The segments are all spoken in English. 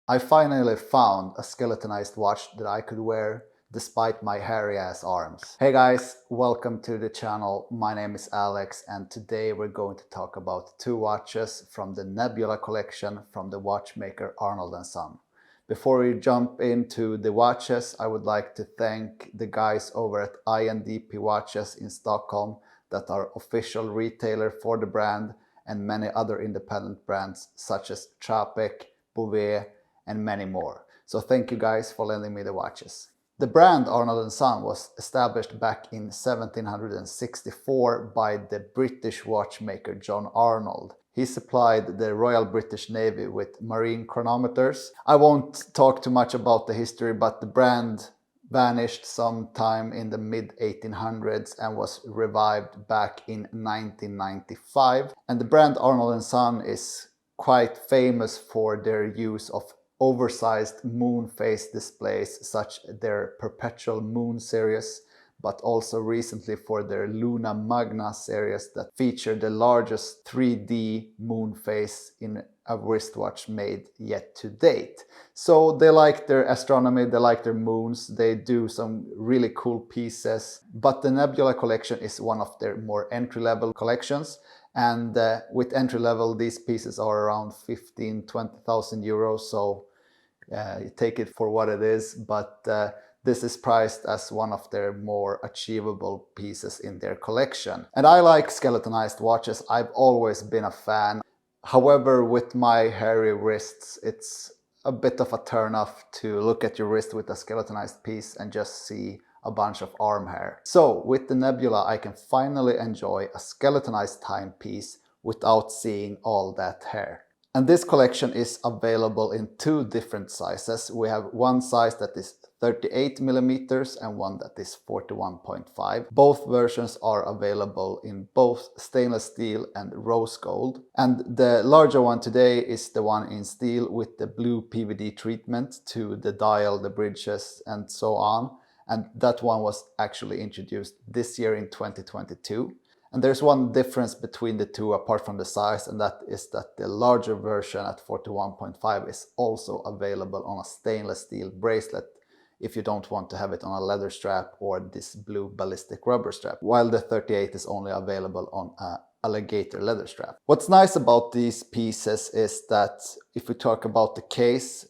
I finally found a skeletonized watch that I could wear despite my hairy ass arms. Hey guys, welcome to the channel. My name is Alex and today we're going to talk about two watches from the Nebula collection from the watchmaker Arnold Son. Before we jump into the watches, I would like to thank the guys over at INDP Watches in Stockholm that are official retailer for the brand and many other independent brands such as Chapek, Bouvet, and many more. So thank you guys for lending me the watches. The brand Arnold Son was established back in 1764 by the British watchmaker John Arnold. He supplied the Royal British Navy with marine chronometers. I won't talk too much about the history, but the brand vanished sometime in the mid-1800s and was revived back in 1995. And the brand Arnold Son is quite famous for their use of oversized moon phase displays such their Perpetual Moon series, but also recently for their Luna Magna series that feature the largest 3D moon phase in a wristwatch made yet to date. So they like their astronomy, they like their moons, they do some really cool pieces, but the Nebula collection is one of their more entry-level collections. And with entry level, these pieces are around 15,000–20,000 euros. So you take it for what it is. But this is priced as one of their more achievable pieces in their collection. And I like skeletonized watches. I've always been a fan. However, with my hairy wrists, it's a bit of a turn off to look at your wrist with a skeletonized piece and just see a bunch of arm hair. So with the Nebula I can finally enjoy a skeletonized timepiece without seeing all that hair. And this collection is available in two different sizes. We have one size that is 38mm and one that is 41.5. Both versions are available in both stainless steel and rose gold. And the larger one today is the one in steel with the blue PVD treatment to the dial, the bridges and so on. And that one was actually introduced this year in 2022. And there's one difference between the two apart from the size, and that is that the larger version at 41.5 is also available on a stainless steel bracelet if you don't want to have it on a leather strap or this blue ballistic rubber strap, while the 38 is only available on a alligator leather strap. What's nice about these pieces is that if we talk about the case,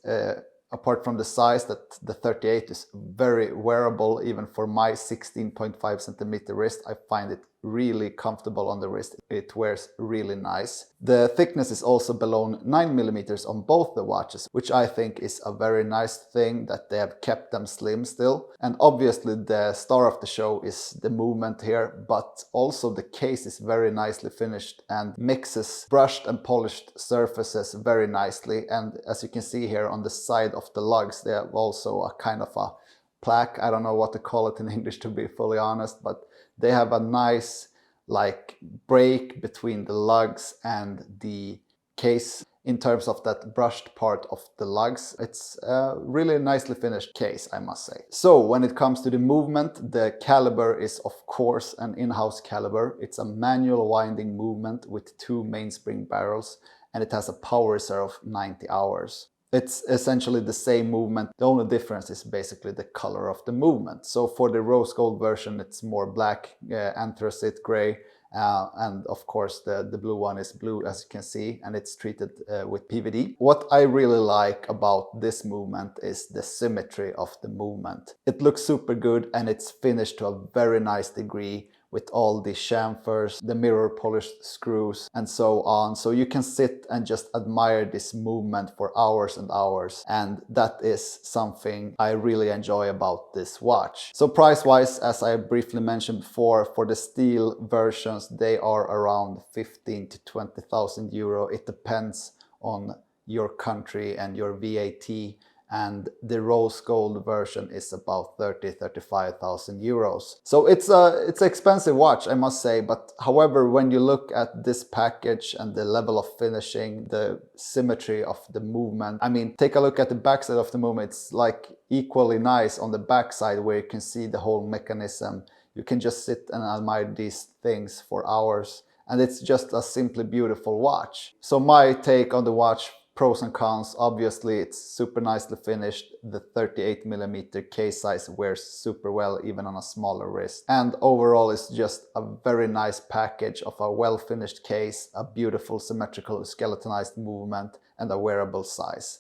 apart from the size, that the 38 is very wearable. Even for my 16.5 centimeter wrist, I find it really comfortable on the wrist. It wears really nice. The thickness is also below 9mm on both the watches, which I think is a very nice thing that they have kept them slim still. And obviously the star of the show is the movement here, but also the case is very nicely finished and mixes brushed and polished surfaces very nicely. And as you can see here on the side of the lugs, they have also a kind of a plaque. I don't know what to call it in English, to be fully honest, but they have a nice like break between the lugs and the case in terms of that brushed part of the lugs. It's a really nicely finished case, I must say. So when it comes to the movement, the caliber is of course an in-house caliber. It's a manual winding movement with two mainspring barrels, and it has a power reserve of 90 hours. It's essentially the same movement. The only difference is basically the color of the movement. So for the rose gold version, it's more black, anthracite gray, and of course the blue one is blue, as you can see, and it's treated with PVD. What I really like about this movement is the symmetry of the movement. It looks super good and it's finished to a very nice degree with all the chamfers, the mirror polished screws and so on. So you can sit and just admire this movement for hours and hours. And that is something I really enjoy about this watch. So price-wise, as I briefly mentioned before, for the steel versions, they are around 15,000–20,000 euro. It depends on your country and your VAT. And the rose gold version is about 30–35,000 euros. So it's an expensive watch, I must say. But however, when you look at this package and the level of finishing, the symmetry of the movement, I mean, take a look at the backside of the movement. It's like equally nice on the backside where you can see the whole mechanism. You can just sit and admire these things for hours. And it's just a simply beautiful watch. So my take on the watch Pros and cons, obviously it's super nicely finished. The 38mm case size wears super well even on a smaller wrist. And overall it's just a very nice package of a well finished case, a beautiful symmetrical skeletonized movement, and a wearable size.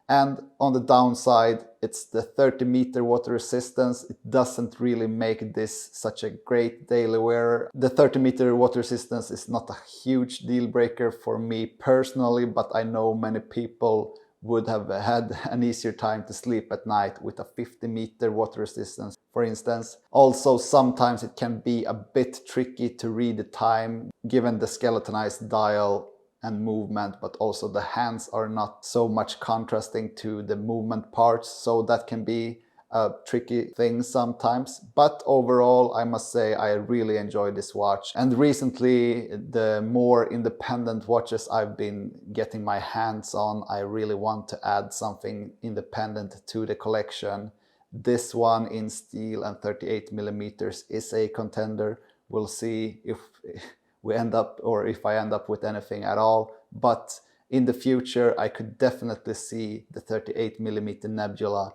And on the downside, it's the 30-meter water resistance. It doesn't really make this such a great daily wearer. The 30-meter water resistance is not a huge deal breaker for me personally, but I know many people would have had an easier time to sleep at night with a 50-meter water resistance, for instance. Also, sometimes it can be a bit tricky to read the time given the skeletonized dial and movement, but also the hands are not so much contrasting to the movement parts, so that can be a tricky thing sometimes. But overall, I must say I really enjoy this watch, and recently the more independent watches I've been getting my hands on, I really want to add something independent to the collection. This one in steel and 38mm is a contender. We'll see if we end up, or if I end up with anything at all, but in the future I could definitely see the 38mm Nebula,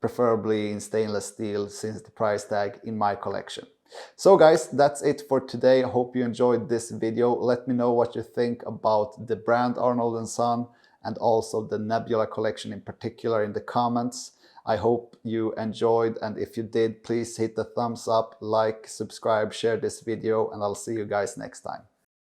preferably in stainless steel since the price tag, in my collection. So guys, that's it for today. I hope you enjoyed this video. Let me know what you think about the brand Arnold & Son and also the Nebula collection in particular in the comments. I hope you enjoyed, and if you did, please hit the thumbs up, like, subscribe, share this video, and I'll see you guys next time.